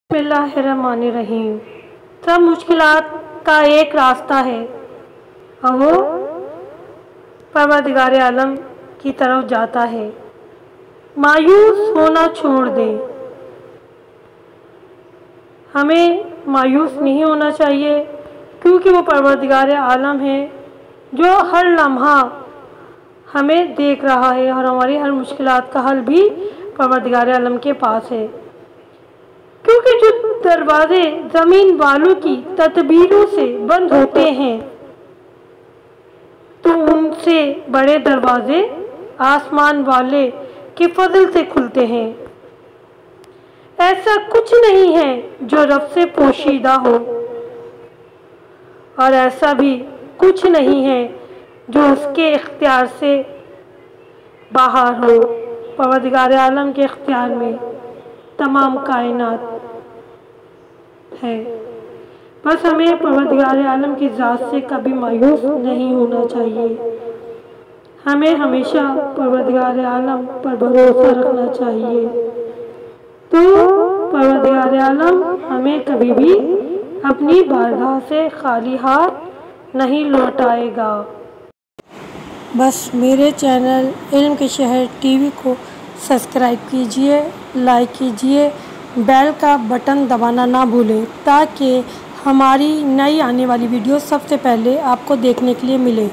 बिस्मिल्लाहिर्रहमानिर्रहीम। सब मुश्किलात का एक रास्ता है और वो परवरदिगार आलम की तरफ जाता है। मायूस होना छोड़ दें। हमें मायूस नहीं होना चाहिए क्योंकि वो परवरदिगार आलम है जो हर लम्हा हमें देख रहा है और हमारी हर मुश्किलात का हल भी परवरदिगार आलम के पास है। क्योंकि जो दरवाजे ज़मीन वालों की तदबीरों से बंद होते हैं तो उनसे बड़े दरवाजे आसमान वाले के फजल से खुलते हैं। ऐसा कुछ नहीं है जो रब से पोशीदा हो और ऐसा भी कुछ नहीं है जो उसके इख्तियार से बाहर हो। परवरदिगार आलम के इख्तियार में तमाम कायनात है। बस हमें परवरदिगार आलम की ज़ात से कभी मायूस नहीं होना चाहिए। हमें हमेशा परवरदिगार आलम पर भरोसा रखना चाहिए तो परवरदिगार आलम हमें कभी भी अपनी बारगाह से खाली हाथ नहीं लौटाएगा। बस मेरे चैनल इल्म के शहर टीवी को सब्सक्राइब कीजिए, लाइक कीजिए, बेल का बटन दबाना ना भूलें ताकि हमारी नई आने वाली वीडियो सबसे पहले आपको देखने के लिए मिले।